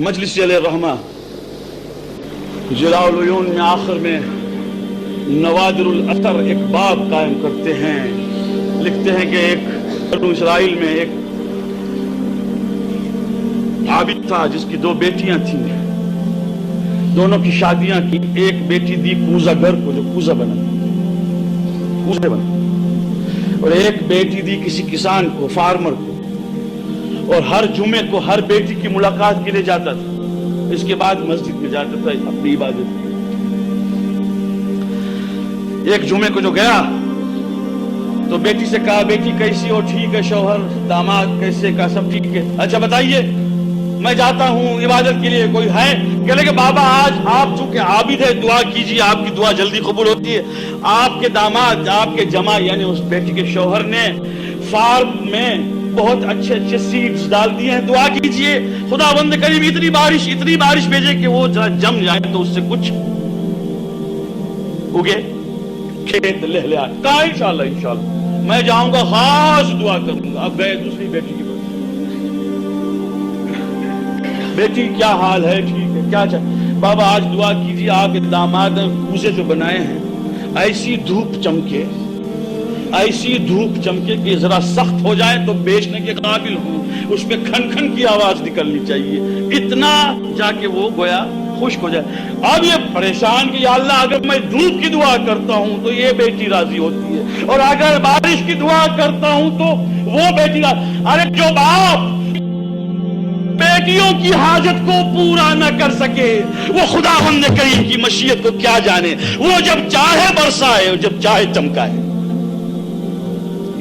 مجلس علیہ الرحمہ جلاء العیون میں آخر میں نوادر الاثر ایک باب قائم کرتے ہیں، لکھتے ہیں کہ ایک بنو اسرائیل میں ایک عابد تھا جس کی 2 بیٹیاں تھیں، دونوں کی شادیاں کی، ایک بیٹی دی کوزہ گر کو جو کوزہ بنا اور ایک بیٹی دی کسی کسان کو، فارمر کو، اور ہر جمعے کو ہر بیٹی کی ملاقات کے لیے جاتا تھا، اس کے بعد مسجد میں جاتا تھا اپنی عبادت۔ ایک جمعے کو جو گیا تو بیٹی سے کہا بیٹی کیسی ہو؟ ٹھیک ہے شوہر، داماد کیسے کا؟ سب ٹھیک ہے۔ اچھا بتائیے میں جاتا ہوں عبادت کے لیے، کوئی ہے؟ کہہ لے کہ بابا آج آپ چونکہ عابد ہے دعا کیجیے، آپ کی دعا جلدی قبول ہوتی ہے۔ آپ کے داماد، آپ کے جمائی یعنی اس بیٹی کے شوہر نے فارم میں بہت اچھے اچھے سیڈز ڈال دیے ہیں، دعا کیجیے خدا بند کریم اتنی بارش بھیجے کہ وہ جم جائے تو اس سے کچھ اگے، کھیت لہلہا۔ کہا انشاءاللہ میں جاؤں گا، خاص دعا کروں گا۔ اب گئے دوسری بیٹی کی بات، بیٹی کیا حال ہے؟ ٹھیک ہے، کیا چاہے؟ بابا آج دعا کیجیے آپ کے داماد کوزے جو بنائے ہیں ایسی دھوپ چمکے کہ ذرا سخت ہو جائے تو بیچنے کے قابل ہوں، اس پہ کھن کھن کی آواز نکلنی چاہیے، اتنا جا کے وہ گویا خشک ہو جائے۔ اب یہ پریشان کہ یا اللہ اگر میں دھوپ کی دعا کرتا ہوں تو یہ بیٹی راضی ہوتی ہے، اور اگر بارش کی دعا کرتا ہوں تو وہ بیٹی راضی۔ ارے جو باپ بیٹیوں کی حاجت کو پورا نہ کر سکے وہ خداوند کریم کی مشیت کو کیا جانے؟ وہ جب چاہے برسائے، جب چاہے چمکائے۔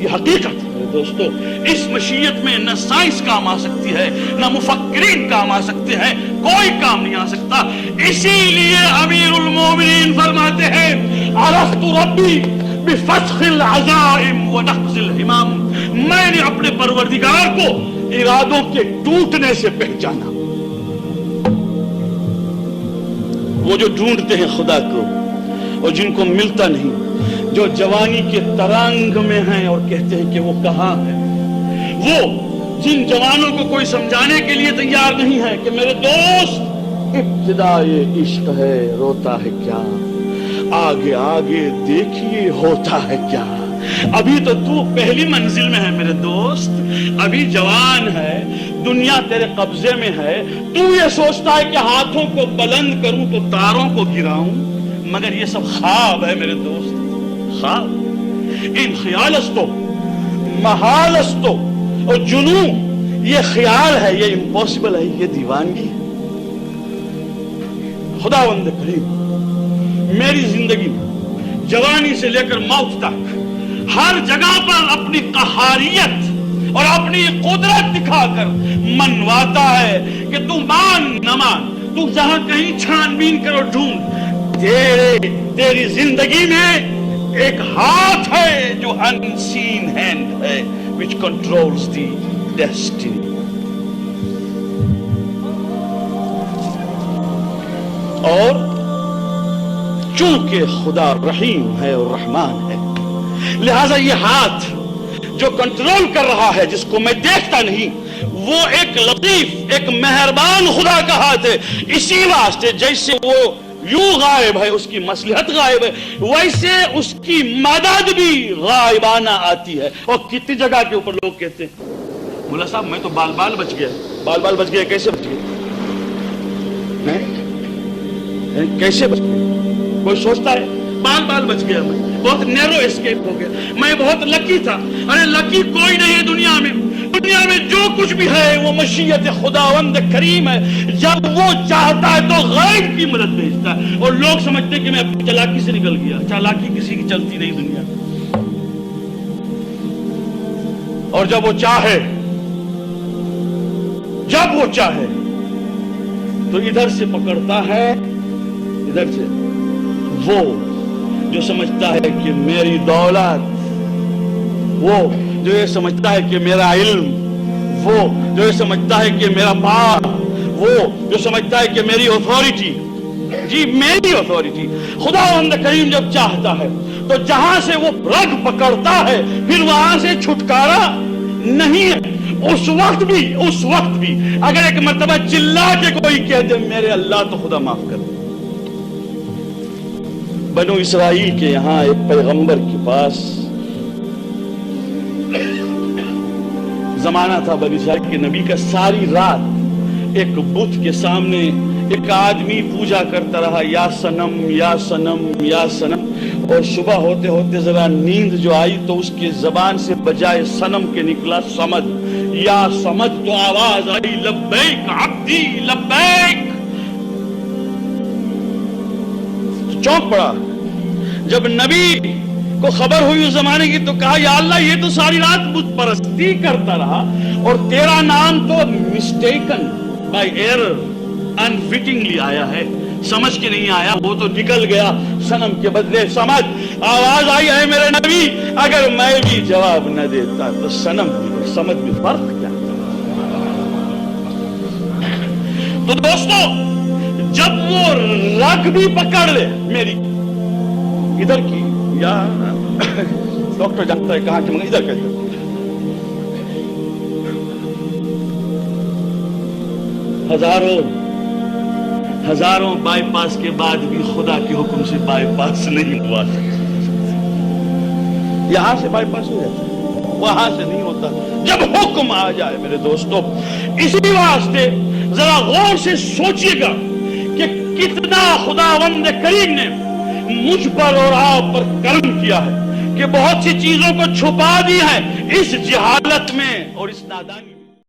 یہ حقیقت ہے دوستو، اس مشیت میں نہ سائنس کام آ سکتی ہے، نہ مفکرین کام آ سکتے ہیں، کوئی کام نہیں آ سکتا۔ اسی لیے امیر المومنین فرماتے ہیں عرفت ربی بفسخ العزائم ونقض الہمام، میں نے اپنے پروردگار کو ارادوں کے ٹوٹنے سے پہچانا۔ وہ جو ڈھونڈتے ہیں خدا کو اور جن کو ملتا نہیں، جو جوانی کے ترنگ میں ہیں اور کہتے ہیں کہ وہ کہاں ہے، وہ جن جوانوں کو کوئی سمجھانے کے لیے تیار نہیں ہے کہ میرے دوست ابتدائے عشق ہے، روتا ہے کیا، آگے آگے دیکھیے ہوتا ہے کیا۔ ابھی تو پہلی منزل میں ہے میرے دوست، ابھی جوان ہے، دنیا تیرے قبضے میں ہے، تو یہ سوچتا ہے کہ ہاتھوں کو بلند کروں تو تاروں کو گراؤں، مگر یہ سب خواب ہے میرے دوست، خواب۔ ان خیالستو محالستو اور جنون، یہ خیال ہے، یہ امپوسیبل ہے، یہ دیوانگی ہے۔ خداوند کریم میری زندگی میں جوانی سے لے کر موت تک ہر جگہ پر اپنی قہاریت اور اپنی قدرت دکھا کر منواتا ہے کہ تو مان نہ مان، تو جہاں کہیں چھان بین کرو ڈھونڈ، تیری زندگی میں ایک ہاتھ ہے جو unseen hand ہے which controls the destiny۔ اور چونکہ خدا رحیم ہے اور رحمان ہے، لہذا یہ ہاتھ جو کنٹرول کر رہا ہے، جس کو میں دیکھتا نہیں، وہ ایک لطیف، ایک مہربان خدا کا ہاتھ ہے۔ اسی واسطے جیسے وہ یوں غائب ہے، اس کی مصلحت غائب ہے، ویسے اس کی مدد بھی غائبانہ آتی ہے۔ اور کتنی جگہ کے اوپر لوگ کہتے ہیں مولا صاحب میں تو بال بچ گیا، بال بچ گیا، کیسے بچ گیا؟ کیسے بچ گیا؟ کوئی سوچتا ہے بال بچ گیا، میں بہت نیرو اسکیپ ہو گیا، میں بہت لکی تھا۔ ارے لکی کوئی نہیں ہے دنیا میں جو کچھ بھی ہے وہ مشیت خداوند کریم ہے۔ جب وہ چاہتا ہے تو غیب کی مدد بھیجتا ہے، اور لوگ سمجھتے ہیں کہ میں اپنی چالاکی سے نکل گیا۔ چالاکی کسی کی چلتی نہیں دنیا میں، اور جب وہ چاہے تو ادھر سے پکڑتا ہے، ادھر سے۔ وہ جو سمجھتا ہے کہ میری دولت، وہ جو یہ سمجھتا ہے کہ میرا علم، وہ جو یہ سمجھتا ہے کہ میرا پاور، وہ جو سمجھتا ہے کہ میری اتھارٹی، جی میری اتھارٹی، خداوند کریم جب چاہتا ہے تو جہاں سے وہ رگ پکڑتا ہے پھر وہاں سے چھٹکارا نہیں ہے۔ اس وقت بھی اگر ایک مرتبہ چلا کے کوئی کہہ دے میرے اللہ تو خدا معاف کر دے. بنو اسرائیل کے یہاں ایک پیغمبر کے پاس زمانہ تھا بنی اسرائیل کے نبی کا, ساری رات ایک بت کے سامنے ایک آدمی پوجا کرتا رہا, یا سنم یا سنم یا سنم, اور صبح ہوتے ہوتے ذرا نیند جو آئی تو اس کی زبان سے بجائے سنم کے نکلا سمد, یا سمد, تو آواز آئی لبیک عبدی لبیک. چونک پڑا. جب نبی کو خبر ہوئی اس زمانے کی تو کہا یا اللہ یہ تو ساری رات بت پرستی کرتا رہا اور تیرا نام تو مسٹیکن بائی ایرر انفٹنگلی آیا ہے, سمجھ کے نہیں آیا, وہ تو نکل گیا سنم کے بدلے سمجھ. آواز آئی ہے میرے نبی اگر میں بھی جواب نہ دیتا تو سنم بھی سمجھ بھی فرق کیا. تو دوستو جب وہ رگ بھی پکڑ لے میری ادھر کی, یا ڈاکٹر جانتا ہے کہاں کی مگر ادھر کہتے ہزاروں بائی پاس کے بعد بھی خدا کے حکم سے بائی پاس نہیں ہوا. یہاں سے بائی پاس ہو جاتا ہے, وہاں سے نہیں ہوتا جب حکم آ جائے میرے دوستوں. اسی واسطے ذرا غور سے سوچئے گا کہ کتنا خداوند کریم نے مجھ پر اور آپ پر کرم کیا ہے کہ بہت سی چیزوں کو چھپا دیا ہے اس جہالت میں اور اس نادانی میں.